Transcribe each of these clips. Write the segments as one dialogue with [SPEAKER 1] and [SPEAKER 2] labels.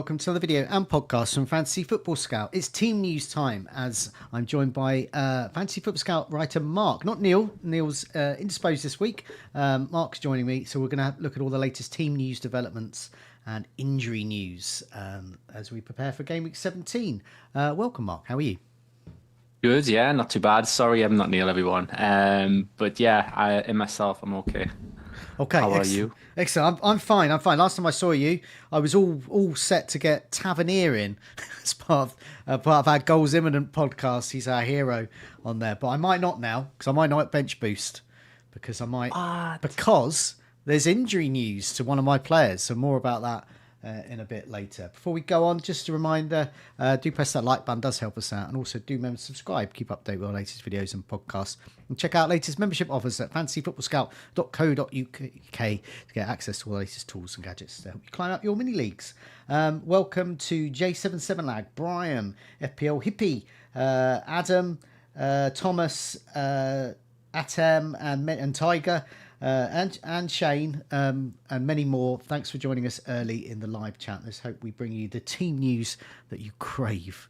[SPEAKER 1] welcome to the video and podcast from Fantasy Football Scout. It's team news time as I'm joined by Fantasy Football Scout writer Marc, not Neil. Neil's indisposed this week. Marc's joining me, so we're going to look at all the latest team news developments and injury news as we prepare for Game Week 17. Welcome, Marc. How are you?
[SPEAKER 2] Good, yeah, not too bad. Sorry, I'm not Neil, everyone. But yeah, in myself, I'm okay.
[SPEAKER 1] Okay,
[SPEAKER 2] how are you?
[SPEAKER 1] Excellent. I'm fine. Last time I saw you, I was all set to get Tavernier in as part of our Goals Imminent podcast. He's our hero on there, but I might not now because I might not bench boost because there's injury news to one of my players. So more about that in a bit later. Before we go on, just a reminder, do press that like button, does help us out, and also do remember to subscribe, keep updated with our latest videos and podcasts, and check out latest membership offers at fantasyfootballscout.co.uk to get access to all the latest tools and gadgets to help you climb up your mini leagues. Welcome to J77 Lag, Brian, FPL Hippie, Adam, Thomas, Atem, and Tiger, and Shane, and many more. Thanks for joining us early in the live chat. Let's hope we bring you the team news that you crave.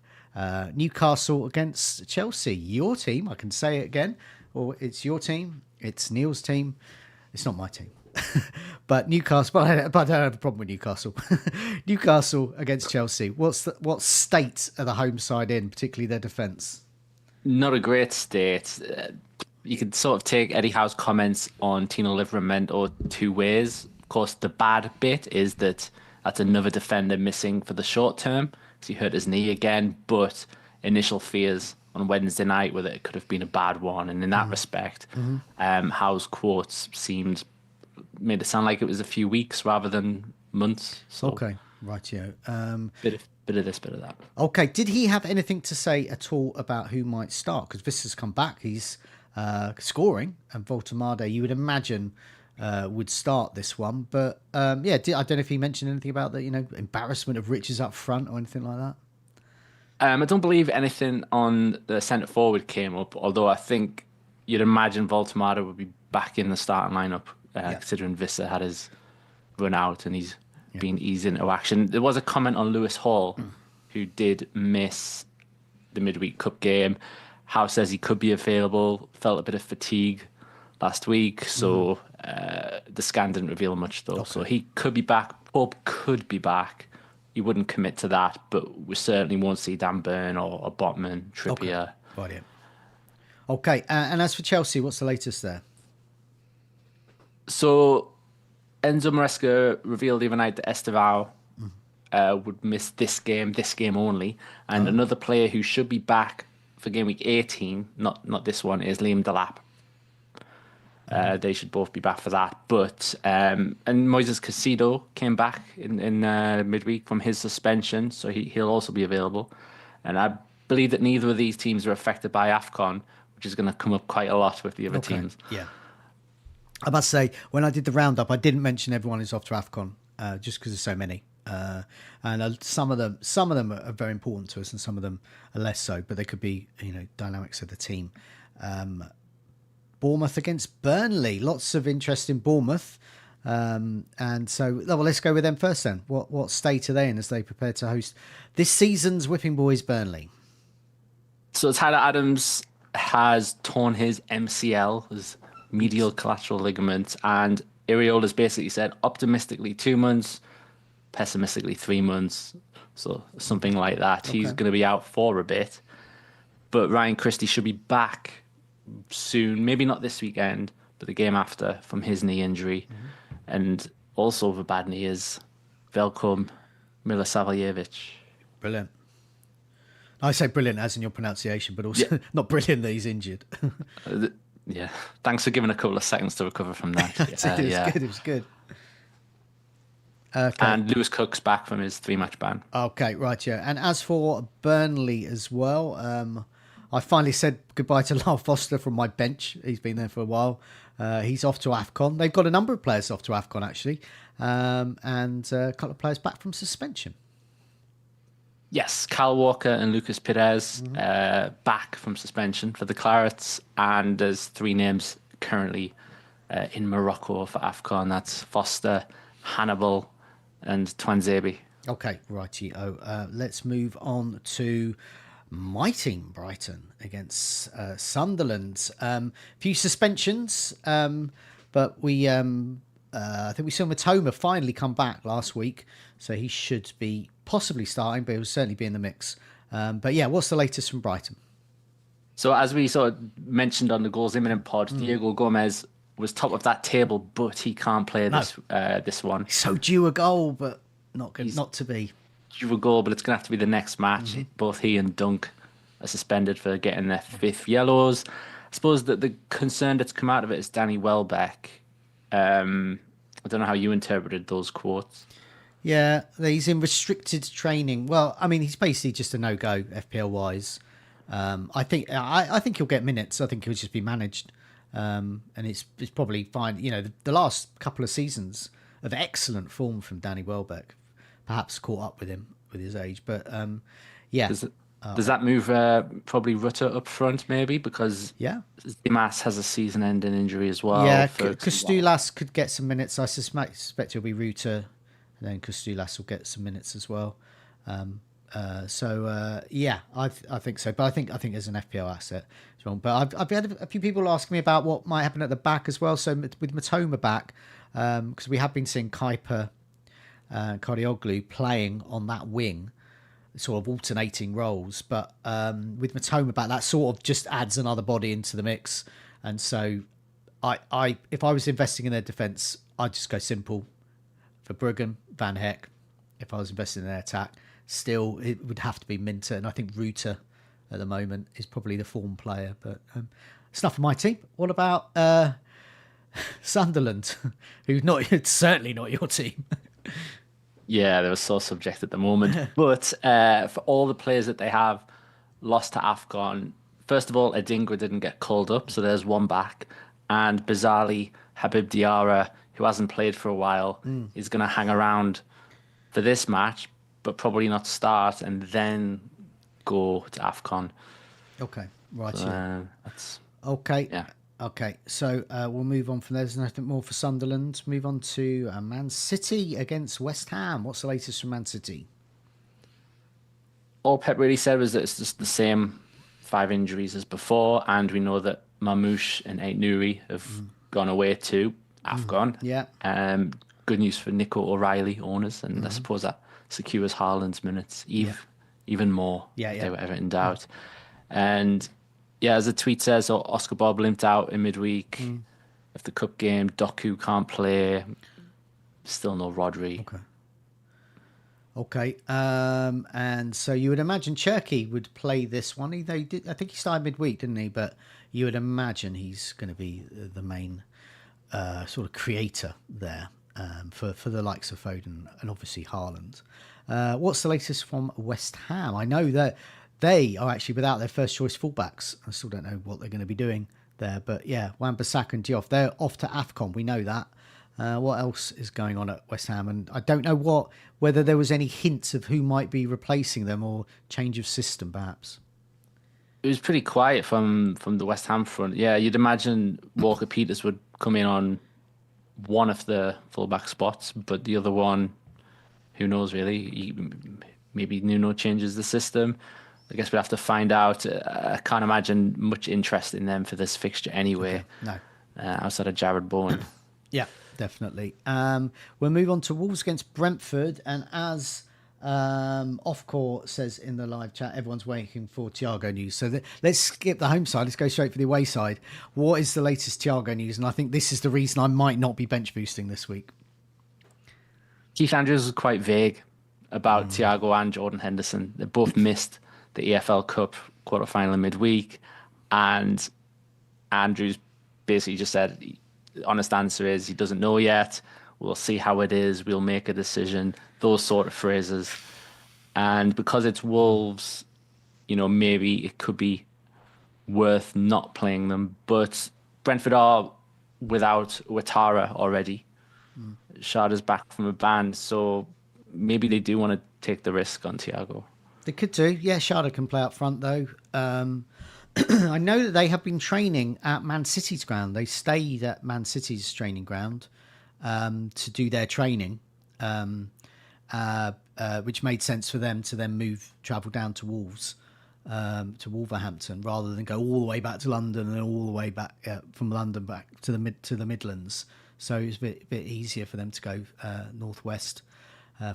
[SPEAKER 1] Newcastle against Chelsea. Your team, I can say it again, or it's your team, it's Neil's team, it's not my team. But Newcastle, but I don't have a problem with Newcastle. Newcastle against Chelsea. What state are the home side in, particularly their defence?
[SPEAKER 2] Not a great state. You could sort of take Eddie Howe's comments on Tino Livramento two ways. Of course, the bad bit is that's another defender missing for the short term because he hurt his knee again. But initial fears on Wednesday night were that it could have been a bad one. And in that respect, Howe's quotes made it sound like it was a few weeks rather than months. So
[SPEAKER 1] okay, rightio.
[SPEAKER 2] Bit of this, bit of that.
[SPEAKER 1] Okay, did he have anything to say at all about who might start? Because Visser's come back. He's scoring, and Voltemade, you would imagine, would start this one. But I don't know if he mentioned anything about the embarrassment of Richards up front or anything like that.
[SPEAKER 2] I don't believe anything on the centre forward came up, although I think you'd imagine Voltemade would be back in the starting lineup, considering Visser had his run out and he's been eased into action. There was a comment on Lewis Hall, who did miss the midweek cup game. Howe says he could be available, felt a bit of fatigue last week, so the scan didn't reveal much though. Okay. So he could be back, Pope could be back. He wouldn't commit to that, but we certainly won't see Dan Burn or Botman, Trippier.
[SPEAKER 1] Okay, right, okay. And as for Chelsea, what's the latest there?
[SPEAKER 2] So Enzo Maresca revealed the other night that Estevao would miss this game only, and another player who should be back for game week 18, not this one, is Liam Delap. They should both be back for that. But and Moises Caicedo came back in midweek from his suspension, so he'll also be available. And I believe that neither of these teams are affected by AFCON, which is going to come up quite a lot with the other teams.
[SPEAKER 1] Yeah. I must say, when I did the roundup, I didn't mention everyone who's off to AFCON, just because there's so many. And some of them are very important to us, and some of them are less so. But they could be, dynamics of the team. Bournemouth against Burnley. Lots of interest in Bournemouth, and so let's go with them first. Then, what state are they in as they prepare to host this season's Whipping Boys Burnley?
[SPEAKER 2] So Tyler Adams has torn his MCL, his medial collateral ligament, and Iriola's basically said optimistically 2 months, pessimistically 3 months, so something like that. Okay. He's going to be out for a bit, but Ryan Christie should be back soon, maybe not this weekend, but the game after, from his knee injury. And also the bad knee is Velko Milosavljevic.
[SPEAKER 1] Brilliant. I say brilliant as in your pronunciation, but also not brilliant that he's injured.
[SPEAKER 2] Yeah, thanks for giving a couple of seconds to recover from that.
[SPEAKER 1] It was good. Okay.
[SPEAKER 2] And Lewis Cook's back from his 3-match ban.
[SPEAKER 1] Okay, right, yeah. And as for Burnley as well, I finally said goodbye to Lyle Foster from my bench. He's been there for a while. He's off to AFCON. They've got a number of players off to AFCON, actually, and a couple of players back from suspension.
[SPEAKER 2] Yes, Kyle Walker and Lucas Perez back from suspension for the Clarets, and there's 3 names currently in Morocco for AFCON. That's Foster, Hannibal, and Twanzebe.
[SPEAKER 1] Okay, righty-o. Let's move on to my team, Brighton, against Sunderland. Few suspensions, but I think we saw Matoma finally come back last week, so he should be possibly starting, but he'll certainly be in the mix. But yeah, what's the latest from Brighton?
[SPEAKER 2] So as we sort of mentioned on the Goals Imminent pod, Diego Gomez was top of that table, but he can't play this one.
[SPEAKER 1] He's so due a goal, but not to be.
[SPEAKER 2] Due a goal, but it's going to have to be the next match. Both he and Dunk are suspended for getting their 5th yellows. I suppose that the concern that's come out of it is Danny Welbeck. I don't know how you interpreted those quotes.
[SPEAKER 1] Yeah, he's in restricted training. Well, I mean, he's basically just a no-go FPL wise. I think he'll get minutes. I think he'll just be managed, and it's probably fine. You know, the last couple of seasons of excellent form from Danny Welbeck, perhaps caught up with him with his age. But yeah,
[SPEAKER 2] does that move probably Rutter up front maybe, because Dimas has a season-ending injury as well.
[SPEAKER 1] Yeah, Kustulas could get some minutes. I suspect he'll be Rutter, and then Kustulas will get some minutes as well. Yeah, I think so. But I think as an FPL asset as well. But I've had a few people asking me about what might happen at the back as well. So with Matoma back, because we have been seeing Kuiper, Kadioglu playing on that wing, sort of alternating roles. But with Matoma back, that sort of just adds another body into the mix. And so if I was investing in their defence, I'd just go simple for Bruggen, Van Heck. If I was investing in their attack, still it would have to be Minter, and I think Ruter at the moment is probably the form player. But it's enough for my team. What about Sunderland, who's certainly not your team?
[SPEAKER 2] Yeah, they were so subject at the moment. But for all the players that they have lost to AFCON, first of all, Adingra didn't get called up, so there's one back. And bizarrely, Habib Diarra, who hasn't played for a while, is going to hang around for this match, but probably not start and then go to AFCON.
[SPEAKER 1] Okay, right.
[SPEAKER 2] So, that's
[SPEAKER 1] okay.
[SPEAKER 2] Yeah.
[SPEAKER 1] Okay, so we'll move on from there. There's nothing more for Sunderland. Move on to Man City against West Ham. What's the latest from Man City?
[SPEAKER 2] All Pep really said was that it's just the same 5 injuries as before, and we know that Mamouche and Ait Nouri have gone away to AFCON.
[SPEAKER 1] Yeah.
[SPEAKER 2] Good news for Nico O'Reilly owners, and I suppose that secures Haaland's minutes even more.
[SPEAKER 1] Yeah,
[SPEAKER 2] if they were ever in doubt. And yeah, as the tweet says, Oscar Bob limped out in midweek of the cup game. Doku can't play. Still no Rodri.
[SPEAKER 1] Okay. And so you would imagine Cherky would play this one. I think he started midweek, didn't he? But you would imagine he's going to be the main sort of creator there for the likes of Foden and obviously Haaland. What's the latest from West Ham? I know that they are actually without their first choice fullbacks. I still don't know what they're going to be doing there. But yeah, Wan-Bissaka and Diop, they're off to AFCON. We know that. What else is going on at West Ham? And I don't know whether there was any hints of who might be replacing them or change of system, perhaps.
[SPEAKER 2] It was pretty quiet from the West Ham front. Yeah, you'd imagine Walker Peters would come in on one of the fullback spots, but the other one, who knows really? Maybe Nuno changes the system. I guess we'll have to find out. I can't imagine much interest in them for this fixture anyway.
[SPEAKER 1] Okay. No.
[SPEAKER 2] Outside of Jared Bowen.
[SPEAKER 1] Yeah, definitely. We'll move on to Wolves against Brentford. And as Offcore says in the live chat, everyone's waiting for THIAGO news. So let's skip the home side. Let's go straight for the away side. What is the latest THIAGO news? And I think this is the reason I might not be bench boosting this week.
[SPEAKER 2] Keith Andrews was quite vague about THIAGO and Jordan Henderson. They both missed the EFL Cup quarterfinal midweek, and Andrews basically just said the honest answer is he doesn't know yet. We'll see how it is. We'll make a decision. Those sort of phrases. And because it's Wolves, maybe it could be worth not playing them. But Brentford are without Ouattara already. Shada's back from a ban, so maybe they do want to take the risk on THIAGO.
[SPEAKER 1] They could do. Yeah, Shada can play up front, though. I know that they have been training at Man City's ground. They stayed at Man City's training ground to do their training. which made sense for them to then travel down to Wolves, to Wolverhampton, rather than go all the way back to London and all the way back from London back to the Midlands. So it was a bit easier for them to go northwest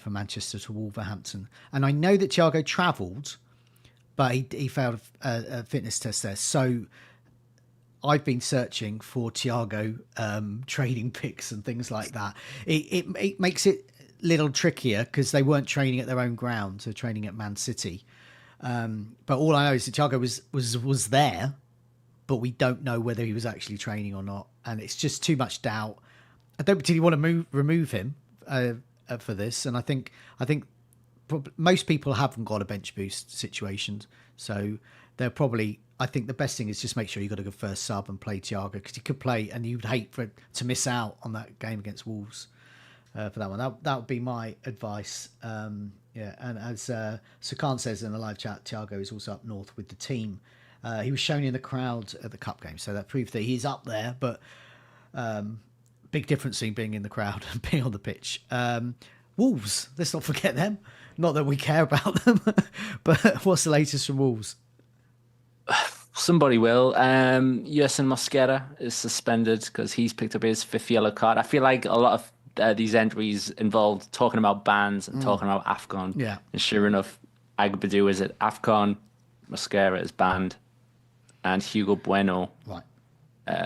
[SPEAKER 1] from Manchester to Wolverhampton. And I know that Thiago travelled, but he failed a fitness test there. So I've been searching for Thiago training pics and things like that. It makes it a little trickier because they weren't training at their own ground, so training at Man City. But all I know is that Thiago was there, but we don't know whether he was actually training or not, and it's just too much doubt. I don't particularly want to remove him for this, and I think most people haven't got a bench boost situation, so they're probably. I think the best thing is just make sure you got a good first sub and play Thiago, because he could play, and you'd hate to miss out on that game against Wolves for that one. That would be my advice. Yeah, and as Sukan says in the live chat, Thiago is also up north with the team. He was shown in the crowd at the cup game, so that proved that he's up there. But big difference in being in the crowd and being on the pitch. Wolves, let's not forget them. Not that we care about them, but what's the latest from Wolves?
[SPEAKER 2] Somebody will. Yerson Mosquera is suspended because he's picked up his 5th yellow card. I feel like a lot of these entries involved talking about bans and talking about AFCON.
[SPEAKER 1] Yeah.
[SPEAKER 2] And sure enough, Agbadu is at AFCON, Mosquera is banned, and Hugo Bueno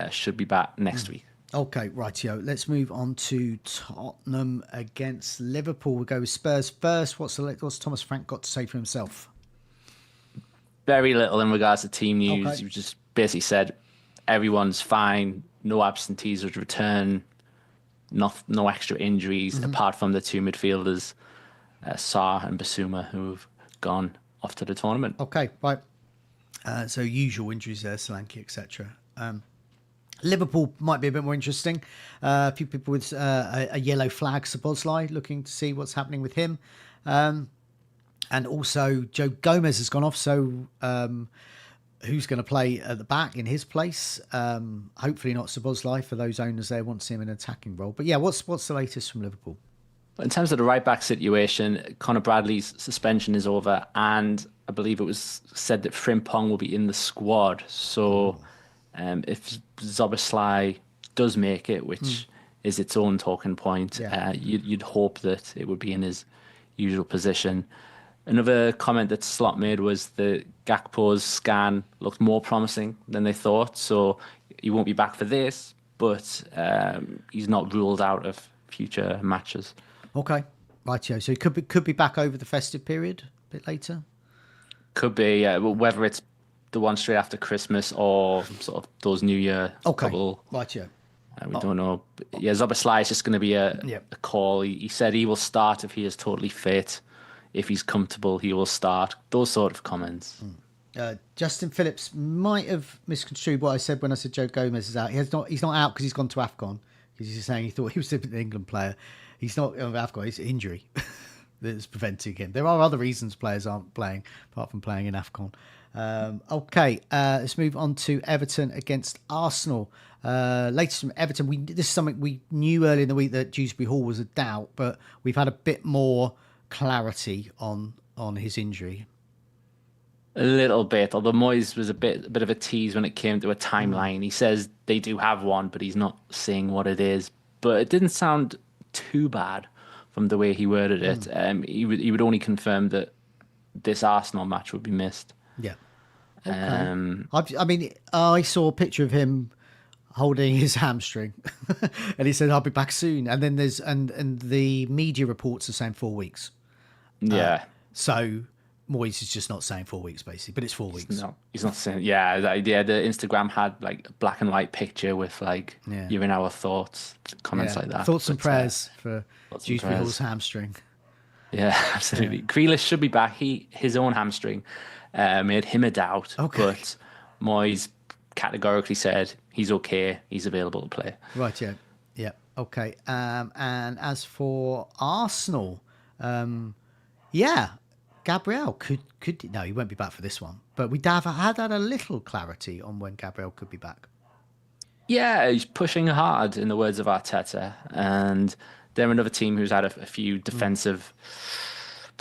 [SPEAKER 2] should be back next week.
[SPEAKER 1] Okay, rightio. Let's move on to Tottenham against Liverpool. We'll go with Spurs first. What's Thomas Frank got to say for himself?
[SPEAKER 2] Very little in regards to team news.
[SPEAKER 1] Okay.
[SPEAKER 2] He just basically said everyone's fine, no absentees would return, no extra injuries apart from the 2 midfielders, Sarr and Basuma, who've gone off to the tournament.
[SPEAKER 1] Okay, right. So usual injuries there, Solanke, etc. Liverpool might be a bit more interesting. A few people with a yellow flag, Szoboszlai, looking to see what's happening with him. And also Joe Gomez has gone off, so who's going to play at the back in his place? Hopefully not Szoboszlai for those owners there want to see him in an attacking role. But yeah, what's the latest from Liverpool?
[SPEAKER 2] In terms of the right back situation, Conor Bradley's suspension is over, and I believe it was said that Frimpong will be in the squad. So if Szoboszlai does make it, which is its own talking point, you'd hope that it would be in his usual position. Another comment that Slot made was that Gakpo's scan looked more promising than they thought, so he won't be back for this, but he's not ruled out of future matches. Okay, rightio. So he could be back over the festive period a bit later? Could be, whether it's the one straight after Christmas or sort of those New Year couple. Rightio. We don't know. But yeah, Szoboszlai is just going to be a call. He said he will start if he is totally fit. If he's comfortable, he will start. Those sort of comments. Justin Phillips might have misconstrued what I said when I said Joe Gomez is out. He's not out because he's gone to AFCON. Because he's saying he thought he was an England player. He's not on AFCON. It's injury that's preventing him. There are other reasons players aren't playing, apart from playing in AFCON. Let's move on to Everton against Arsenal. Latest from Everton. This is something we knew earlier in the week that DEWSBURY-HALL was a doubt, but we've had a bit more clarity on his injury. A little bit, although Moyes was a bit of a tease when it came to a timeline. He says they do have one, but he's not saying what it is. But it didn't sound too bad from the way he worded it. He would only confirm that this Arsenal match would be missed. Yeah. Okay. I saw a picture of him holding his hamstring and he said I'll be back soon, and then there's and the media reports are saying 4 weeks. So Moyes is just not saying 4 weeks basically, but it's 4 weeks. He's not saying the Instagram had like a black and white picture with like you're in our thoughts, comments like that. Thoughts and prayers for DEWSBURY-HALL's hamstring. Yeah, absolutely. Grealish should be back. His own hamstring made him a doubt, but Moyes categorically said he's okay, he's available to play. Right, yeah. Okay. And as for Arsenal, Gabriel could no, he won't be back for this one, but we'd have had a little clarity on when Gabriel could be back. Yeah, he's pushing hard, in the words of Arteta, and they're another team who's had a few defensive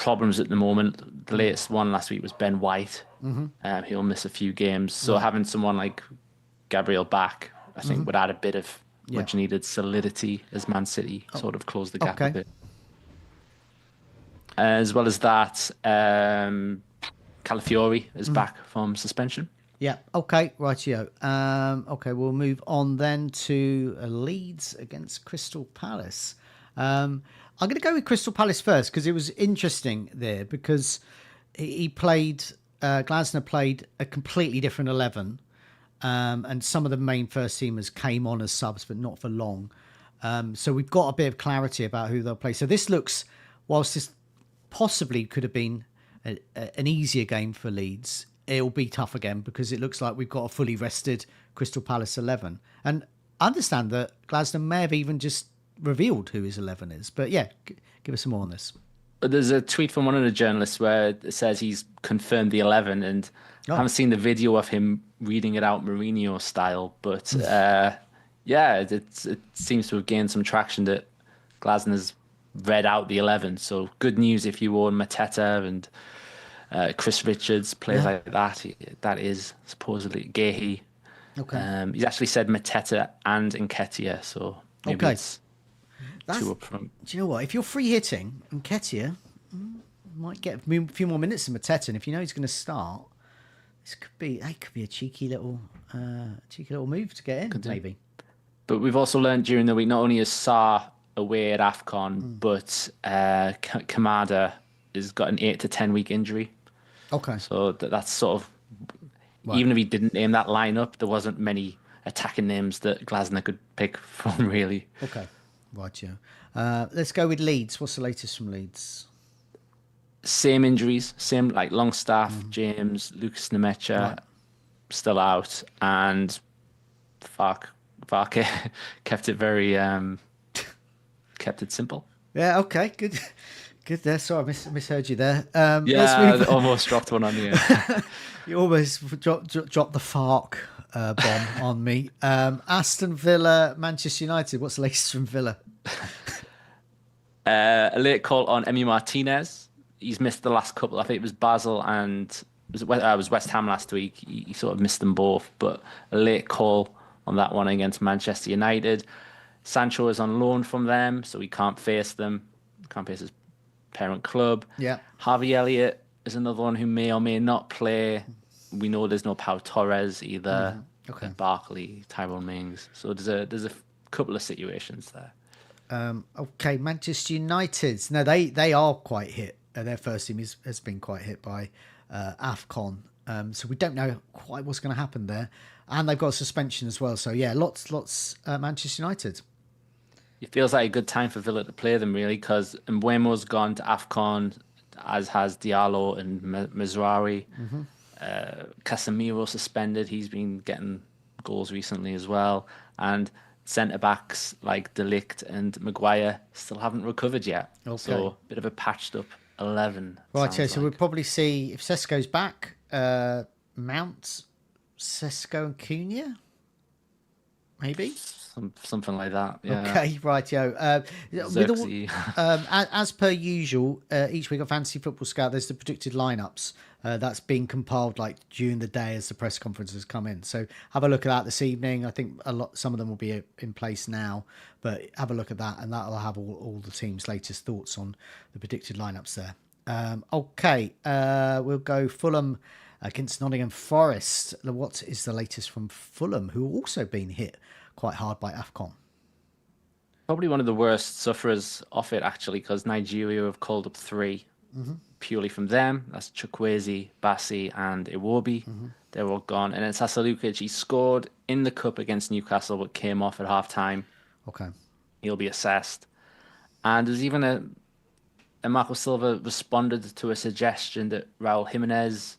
[SPEAKER 2] problems at the moment. The latest one last week was Ben White. He'll miss a few games. So having someone like Gabriel back, I think, would add a bit of much needed solidity as Man City sort of close the gap a bit. As well as that, Calafiori is back from suspension.
[SPEAKER 1] Yeah. Okay. Rightio. Okay. We'll move on then to Leeds against Crystal Palace. I'm going to go with Crystal Palace first because it was interesting there because he played. Glasner played a completely different 11, and some of the main first teamers came on as subs, but not for long. So we've got a bit of clarity about who they'll play. So this looks, whilst this possibly could have been an easier game for Leeds, it'll be tough again because it looks like we've got a fully rested Crystal Palace 11. And I understand that Glasner may have even just revealed who his 11 is. But yeah, give us some more on this.
[SPEAKER 2] There's a tweet from one of the journalists where it says he's confirmed the 11, and I haven't seen the video of him reading it out Mourinho style. But it seems to have gained some traction that Glasner's read out the 11. So good news if you own Mateta and Chris Richards, players like that. That is supposedly Gehi.
[SPEAKER 1] Okay.
[SPEAKER 2] He's actually said Mateta and Nketiah, so maybe it's two up front.
[SPEAKER 1] Do you know what? If you're free hitting, Nketiah might get a few more minutes than Mateta, and if you know he's going to start, this could be a cheeky little move to get in, maybe.
[SPEAKER 2] But we've also learned during the week, not only is Sarr away at AFCON, but Kamada has got an 8 to 10 week injury.
[SPEAKER 1] Okay.
[SPEAKER 2] So that's sort of, even if he didn't name that lineup, there wasn't many attacking names that Glasner could pick from, really.
[SPEAKER 1] Okay. Right, yeah. Let's go with Leeds. What's the latest from Leeds?
[SPEAKER 2] Same injuries, same like Longstaff, James, Lucas Nemecha, still out, and Farke kept it very kept it simple.
[SPEAKER 1] Yeah. Okay. Good. Good there. Sorry, I misheard you there.
[SPEAKER 2] I almost dropped one on you.
[SPEAKER 1] You almost dropped the Farke bomb on me. Aston Villa, Manchester United. What's the latest from Villa?
[SPEAKER 2] A late call on Emi Martinez. He's missed the last couple. I think it was Basel and it was West Ham last week. He sort of missed them both, but a late call on that one against Manchester United. Sancho is on loan from them, so he can't face them. Can't face his parent club.
[SPEAKER 1] Yeah.
[SPEAKER 2] Harvey Elliott is another one who may or may not play. We know there's no Pau Torres either.
[SPEAKER 1] Okay.
[SPEAKER 2] Barkley, Tyrone Mings. So there's a couple of situations there.
[SPEAKER 1] Okay, Manchester United. No, they are quite hit. Their first team has been quite hit by AFCON. So we don't know quite what's going to happen there. And they've got a suspension as well. So yeah, lots Manchester United.
[SPEAKER 2] It feels like a good time for Villa to play them, really, because Mbuemo's gone to AFCON, as has Diallo and Mizrahi. Casemiro suspended. He's been getting goals recently as well. And centre-backs like De Ligt and Maguire still haven't recovered yet. Okay. So a bit of a patched-up 11.
[SPEAKER 1] Right, so we'll probably see, if Sesko's back, Mount, Sesko and Cunha? Maybe?
[SPEAKER 2] Something like that, yeah.
[SPEAKER 1] Okay, rightio. As per usual, each week on Fantasy Football Scout, there's the predicted lineups that's being compiled like during the day as the press conferences come in. So have a look at that this evening. I think some of them will be in place now, but have a look at that, and that'll have all the teams' latest thoughts on the predicted lineups there. Okay, we'll go Fulham against Nottingham Forest. What is the latest from Fulham, who have also been hit quite hard by AFCON?
[SPEAKER 2] Probably one of the worst sufferers off it, actually, because Nigeria have called up 3 purely from them. That's Chukwueze, Bassi and Iwobi. They're all gone. And then Sasa Lukic, he scored in the cup against Newcastle but came off at half-time.
[SPEAKER 1] Okay.
[SPEAKER 2] He'll be assessed. And there's even a Marco Silva responded to a suggestion that Raul Jimenez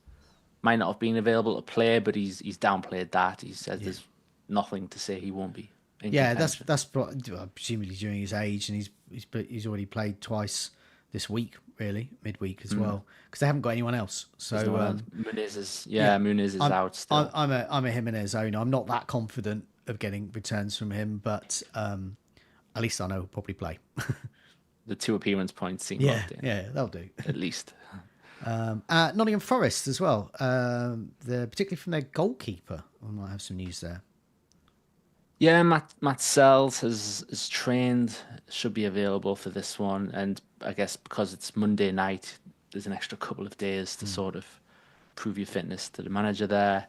[SPEAKER 2] might not have been available to play, but he's downplayed that. He said there's nothing to say he won't be.
[SPEAKER 1] Yeah, that's presumably during his age, and he's already played twice this week, really midweek as well, because they haven't got anyone else. So
[SPEAKER 2] Muniz is out still.
[SPEAKER 1] I'm a Jimenez owner. I'm not that confident of getting returns from him, but at least I know he'll probably play.
[SPEAKER 2] the 2 appearance points seem
[SPEAKER 1] Yeah,
[SPEAKER 2] locked in.
[SPEAKER 1] yeah, that'll do.
[SPEAKER 2] At least.
[SPEAKER 1] Nottingham Forest as well. Particularly from their goalkeeper. We might have some news there.
[SPEAKER 2] Yeah, Matt Sells has trained, should be available for this one, and I guess because it's Monday night, there's an extra couple of days to sort of prove your fitness to the manager there.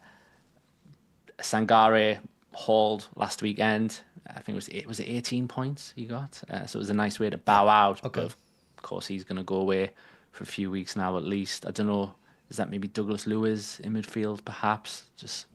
[SPEAKER 2] Sangare hauled last weekend. I think it was 18 points he got, so it was a nice way to bow out.
[SPEAKER 1] Okay.
[SPEAKER 2] But of course, he's going to go away for a few weeks now at least. I don't know. Is that maybe Douglas Lewis in midfield, perhaps? Just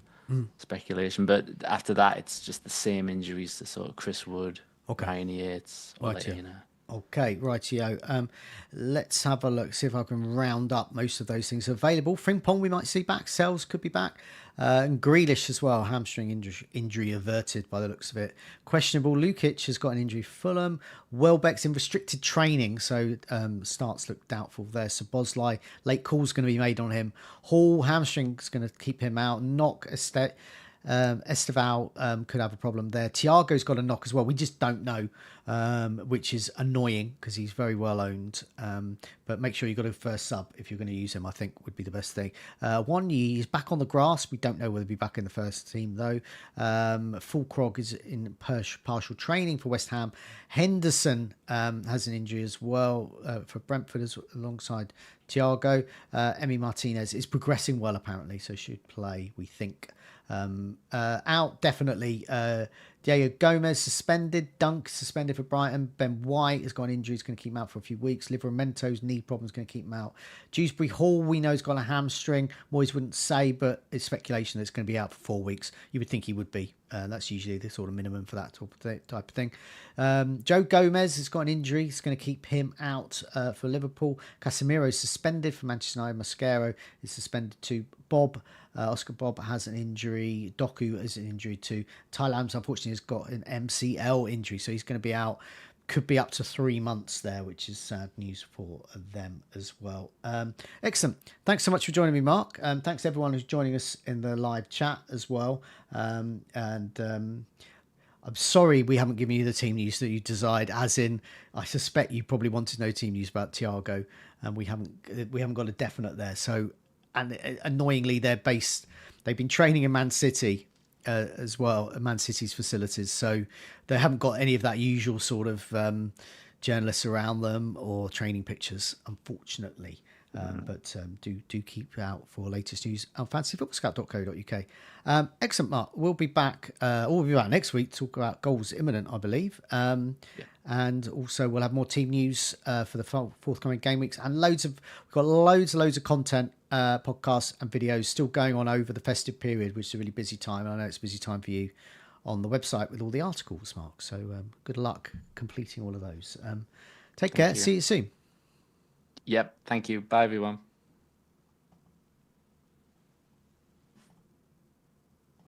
[SPEAKER 2] speculation. But after that, it's just the same injuries to sort of Chris Wood, Ryan Yates, Olaina.
[SPEAKER 1] Okay, rightio. Let's have a look, see if I can round up most of those things available. Frimpong we might see back. Sells could be back. And Grealish as well. Hamstring injury averted by the looks of it. Questionable. Lukic has got an injury. Fulham. Welbeck's in restricted training, so starts look doubtful there. So Bosley, late call's going to be made on him. Hall, hamstring's going to keep him out. Knock, Esteval could have a problem there. Thiago's got a knock as well. We just don't know, which is annoying because he's very well owned. But make sure you've got a first sub if you're going to use him, I think would be the best thing. Wanyi is back on the grass. We don't know whether he'll be back in the first team though. Fulkrog is in partial training for West Ham. Henderson has an injury as well for Brentford alongside Thiago. Emi Martinez is progressing well apparently, so should play, we think. Out definitely. Diego Gomez suspended. Dunk suspended for Brighton. Ben White has got an injury. He's going to keep him out for a few weeks. Liveramento's knee problems going to keep him out. DEWSBURY-HALL we know has got a hamstring. Moyes wouldn't say, but it's speculation that it's going to be out for 4 weeks. You would think he would be. That's usually the sort of minimum for that type of thing. Joe Gomez has got an injury. It's going to keep him out for Liverpool. Casemiro is suspended for Manchester United. Mascaro is suspended too. Oscar Bob has an injury. Doku has an injury too. Ty Lambs, unfortunately, has got an MCL injury, so he's going to be out. Could be up to 3 months there, which is sad news for them as well. Excellent. Thanks so much for joining me, Mark. Thanks to everyone who's joining us in the live chat as well. I'm sorry we haven't given you the team news that you desired, as in I suspect you probably want to know team news about Thiago, and we haven't got a definite there. So, and annoyingly, they've been training in Man City as well, at Man City's facilities, so they haven't got any of that usual sort of journalists around them or training pictures, unfortunately. But do keep out for latest news on fantasyfootballscout.co.uk. Excellent, Mark. We'll be back next week to talk about goals imminent, I believe. And also we'll have more team news for the forthcoming game weeks, and we've got loads of content, podcasts and videos still going on over the festive period, which is a really busy time. I know it's a busy time for you on the website with all the articles, Mark. So good luck completing all of those. Take care. See you soon.
[SPEAKER 2] Yep. Thank you. Bye, everyone.